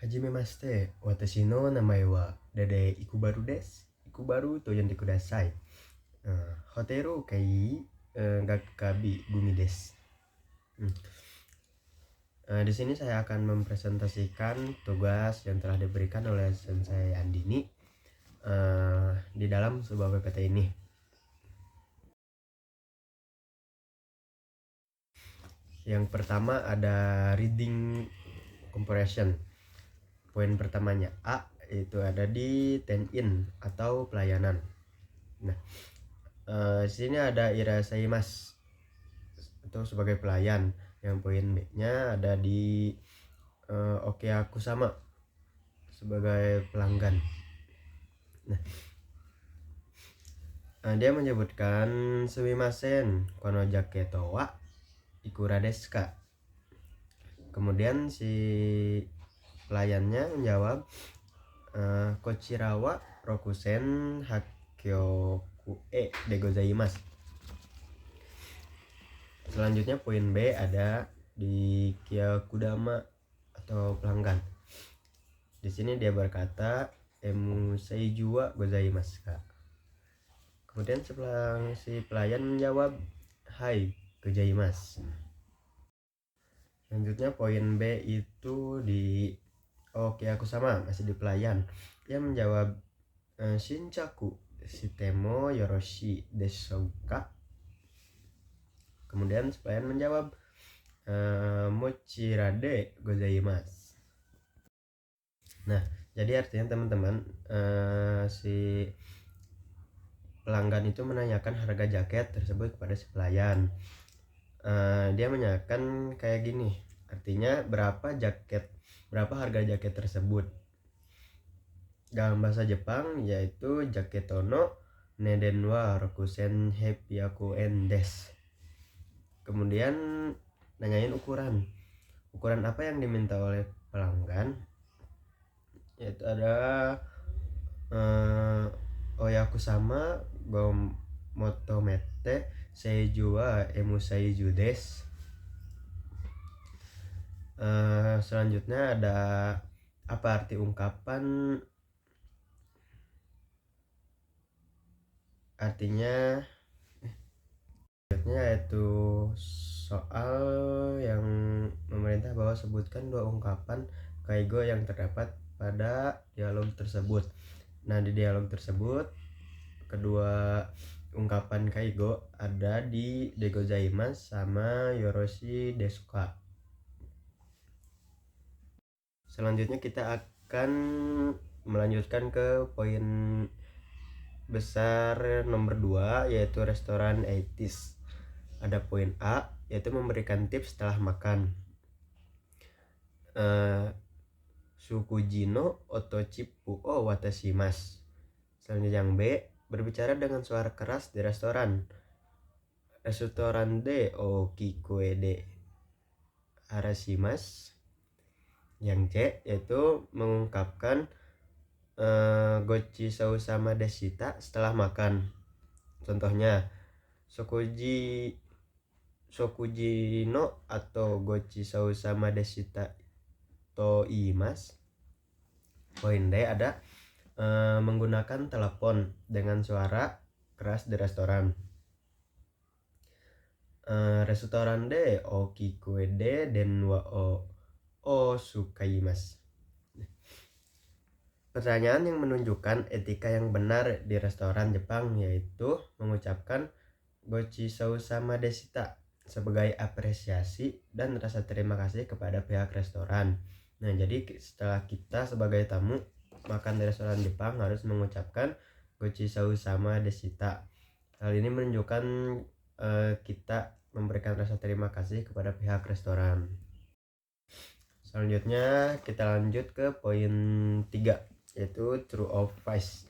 Hajimemashite, watashi no namae wa Dede Ikubaru desu. Ikubaru to yonde kudasai. Hoteru kai gakkabi gumi desu. Di sini saya akan mempresentasikan tugas yang telah diberikan oleh Sensei Andini di dalam sebuah PPT ini. Yang pertama ada reading comprehension. Poin pertamanya A, itu ada di ten-in atau pelayanan. Nah, di sini ada irasaimasu atau sebagai pelayan. Yang poin B-nya ada di okeakusama sebagai pelanggan. Nah, dia menyebutkan sumimasen kono jaketo wa ikura desu ka. Kemudian si pelayannya menjawab kochira wa rokusen hakkyoku de gozaimasu. Selanjutnya poin B ada di kyokudama atau pelanggan. Di sini dia berkata emu seiju wa gozaimasu ka. Kemudian si pelayan menjawab hai gozaimasu. Selanjutnya poin B itu di okeakusama, masih di pelayan. Dia menjawab shinchaku shitemo yoroshi desu ka. Kemudian pelayan menjawab mochira de gozaimasu. Nah, jadi artinya teman-teman, si pelanggan itu menanyakan harga jaket tersebut kepada si pelayan. Dia menanyakan kayak gini, artinya berapa harga jaket tersebut. Dalam bahasa Jepang yaitu jaketono neden wa rokusen hepyaku en desu. Kemudian nanyain ukuran apa yang diminta oleh pelanggan, yaitu ada oyakusama go motomete seiju wa emu seiju desu. Selanjutnya ada apa arti ungkapan, artinya yaitu soal yang memerintah bahwa sebutkan dua ungkapan kaigo yang terdapat pada dialog tersebut. Nah, di dialog tersebut kedua ungkapan kaigo ada di degozaimasu sama yoroshi desu ka. Selanjutnya kita akan melanjutkan ke poin besar nomor 2, yaitu restoran 80s. Ada poin A, yaitu memberikan tips setelah makan. Sukuji no otochippu o watashimasu. Selanjutnya yang B, berbicara dengan suara keras di restoran. Restoran de o kikoe de arashimasu. Yang C, yaitu mengungkapkan gochi shou sama deshita setelah makan. Contohnya Sokuji no atau gochi shou sama deshita to iimasu. Poin D ada menggunakan telepon dengan suara keras di restoran. Restoran de o kikoe de denwa o sukaimasu. Pertanyaan yang menunjukkan etika yang benar di restoran Jepang yaitu mengucapkan gochi shou sama deshita sebagai apresiasi dan rasa terima kasih kepada pihak restoran. Nah, jadi setelah kita sebagai tamu makan di restoran Jepang harus mengucapkan gochi shou sama deshita. Hal ini menunjukkan kita memberikan rasa terima kasih kepada pihak restoran. Selanjutnya kita lanjut ke poin 3, yaitu true or false.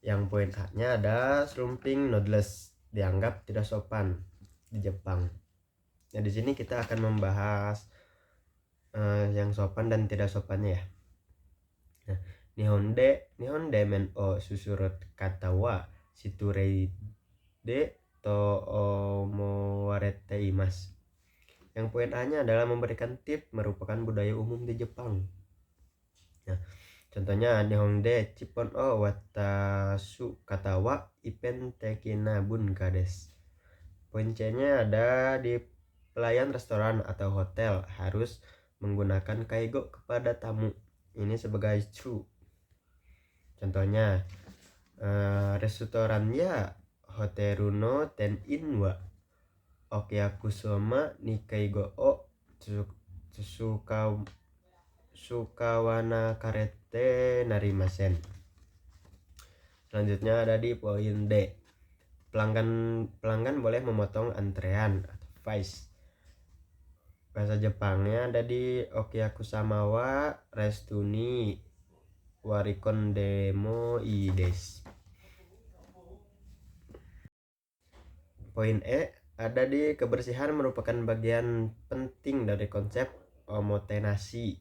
Yang poin A-nya ada slumping noodles dianggap tidak sopan di Jepang. Nah, di sini kita akan membahas yang sopan dan tidak sopannya ya. Nah, Nihon de men o susurut kata wa shiturei de to omowarete imasu. Yang poin A-nya adalah memberikan tip merupakan budaya umum di Jepang. Contohnya Nihonde Chippon o Watasu Katawa Ipen Tekina Bunka des. Poin C-nya ada di pelayan restoran atau hotel harus menggunakan kaigo kepada tamu. Ini sebagai true. Contohnya restoran ya Hoteru no Ten-in wa Okyakusoma ni kaigo o Sukawana karete narimasen. Selanjutnya ada di poin D. Pelanggan boleh memotong antrean atau vice. Bahasa Jepangnya ada di Okyakusama wa restu ni warikon demo ides. Poin E ada di kebersihan merupakan bagian penting dari konsep omotenashi.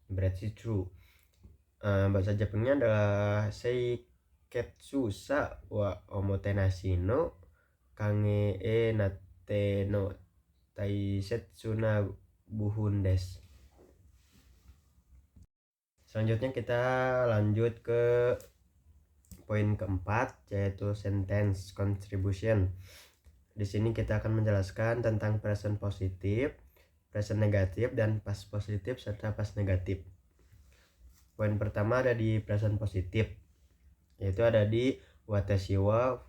Berarti true. Bahasa Jepangnya adalah seiketsu sa wa omotenashi no kage e natte no taisetsu na buhun desu. Selanjutnya kita lanjut ke poin keempat, yaitu sentence contribution. Di sini kita akan menjelaskan tentang present positif, present negatif, dan past positif serta past negatif. Poin pertama ada di present positif, yaitu ada di watashi wa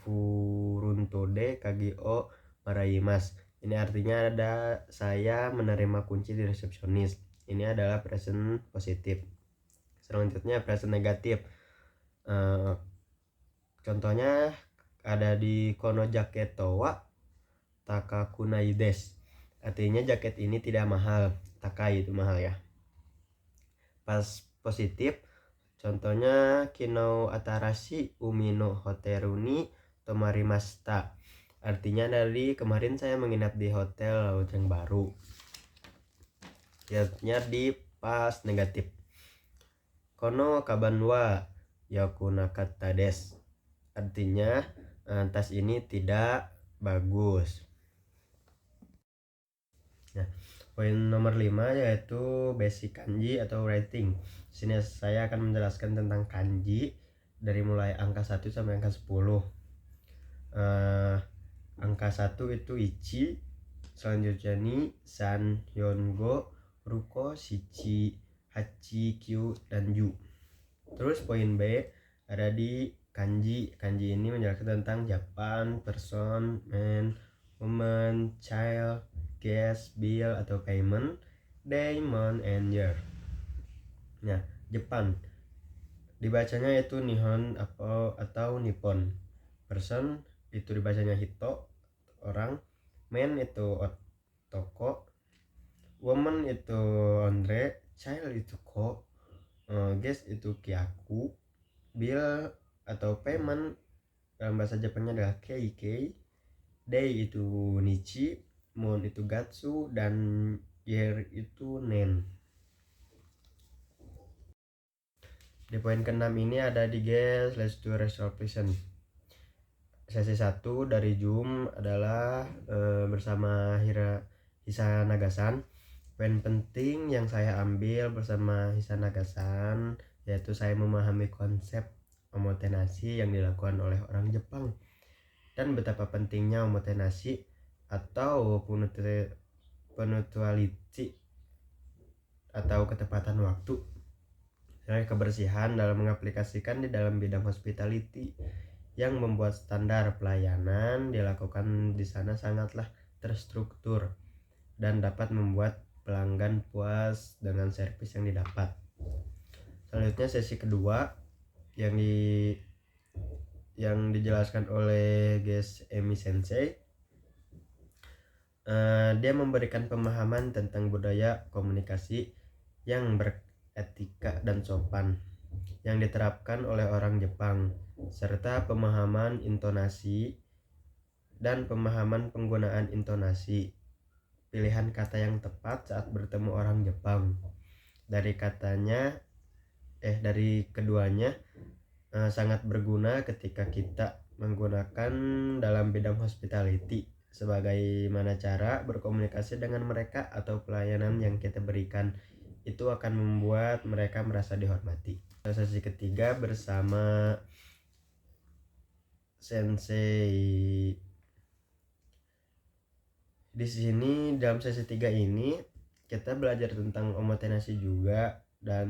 furuntode kagi o maraimasu. Ini artinya ada saya menerima kunci di resepsionis. Ini adalah present positif. Selanjutnya present negatif. Contohnya ada di kono jaketo wa takakunai desu. Artinya jaket ini tidak mahal. Takai itu mahal ya. Pas positif, contohnya kino atarashi umi no hoteru ni tomarimashita. Artinya dari kemarin saya menginap di hotel laut yang baru. Selanjutnya di pas negatif. Kono kaban wa yakunakatta desu. Artinya tas ini tidak bagus. Nah, poin nomor 5 yaitu basic kanji atau writing. Sini saya akan menjelaskan tentang kanji dari mulai angka 1 sampai angka 10. Angka 1 itu ichi, selanjutnya ni, san, yongo, ruko, shichi, hachi, kyu, dan yu. Terus poin B ada di kanji. Kanji ini menjelaskan tentang Japan, person, man, woman, child, guest, bill atau payment, day, month, and year. Nah, Jepang dibacanya itu nihon atau nippon. Person itu dibacanya hito, orang. Man itu otoko, woman itu andre, child itu ko, guest itu kyaku, bill atau payment dalam bahasa Jepangnya adalah keikei, day itu nichi, month itu gatsu, dan year itu nen. Di poin ke-6 ini ada di guess, let's do resolution. Sesi 1 dari Zoom adalah bersama Hisanagasan. Poin penting yang saya ambil bersama Hisanagasan yaitu saya memahami konsep omotenashi yang dilakukan oleh orang Jepang dan betapa pentingnya omotenashi atau punctuality atau ketepatan waktu dan kebersihan dalam mengaplikasikan di dalam bidang hospitality yang membuat standar pelayanan dilakukan di sana sangatlah terstruktur dan dapat membuat pelanggan puas dengan servis yang didapat. Selanjutnya sesi kedua yang dijelaskan oleh Guest Emi Sensei. Dia memberikan pemahaman tentang budaya komunikasi yang beretika dan sopan yang diterapkan oleh orang Jepang, serta pemahaman intonasi dan pemahaman penggunaan intonasi, pilihan kata yang tepat saat bertemu orang Jepang. Dari keduanya sangat berguna ketika kita menggunakan dalam bidang hospitality, sebagaimana cara berkomunikasi dengan mereka atau pelayanan yang kita berikan itu akan membuat mereka merasa dihormati. Sesi ketiga bersama sensei. Di sini dalam sesi 3 ini kita belajar tentang omotenashi juga dan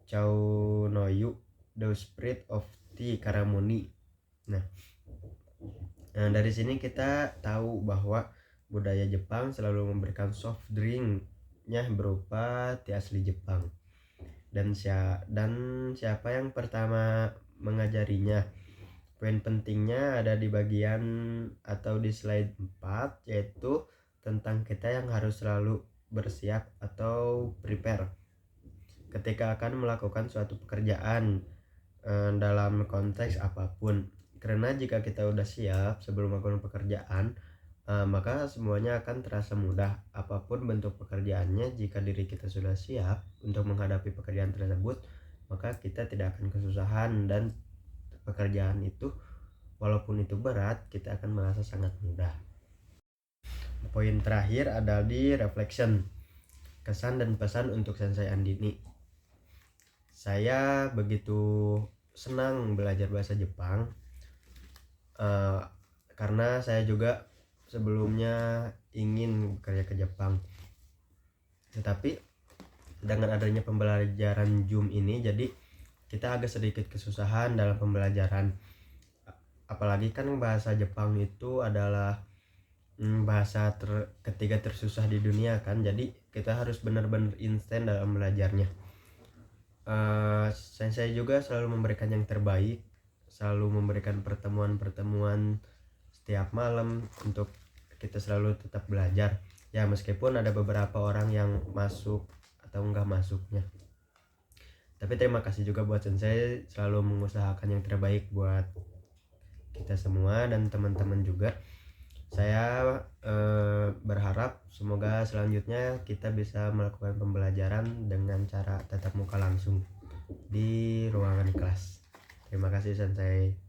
Chou no Yu, the spirit of tea ceremony. Nah, dari sini kita tahu bahwa budaya Jepang selalu memberikan soft drinknya berupa teh asli Jepang. Dan siapa yang pertama mengajarinya? Poin pentingnya ada di bagian atau di slide 4, yaitu tentang kita yang harus selalu bersiap atau prepare ketika akan melakukan suatu pekerjaan dalam konteks apapun. Karena jika kita udah siap sebelum melakukan pekerjaan, maka semuanya akan terasa mudah. Apapun bentuk pekerjaannya, jika diri kita sudah siap untuk menghadapi pekerjaan tersebut, maka kita tidak akan kesusahan, dan pekerjaan itu walaupun itu berat, kita akan merasa sangat mudah. Poin terakhir adalah di reflection, kesan dan pesan untuk Sensei Andini. Saya begitu senang belajar bahasa Jepang karena saya juga sebelumnya ingin bekerja ke Jepang, tetapi dengan adanya pembelajaran Zoom ini, jadi kita agak sedikit kesusahan dalam pembelajaran. Apalagi kan bahasa Jepang itu adalah bahasa ketiga tersusah di dunia kan, jadi kita harus benar-benar instan dalam belajarnya. Sensei juga selalu memberikan yang terbaik, selalu memberikan pertemuan-pertemuan setiap malam untuk kita selalu tetap belajar. Ya meskipun ada beberapa orang yang masuk atau enggak masuknya, tapi terima kasih juga buat Sensei selalu mengusahakan yang terbaik buat kita semua dan teman-teman juga. Saya berharap semoga selanjutnya kita bisa melakukan pembelajaran dengan cara tatap muka langsung di ruangan kelas. Terima kasih Sensei.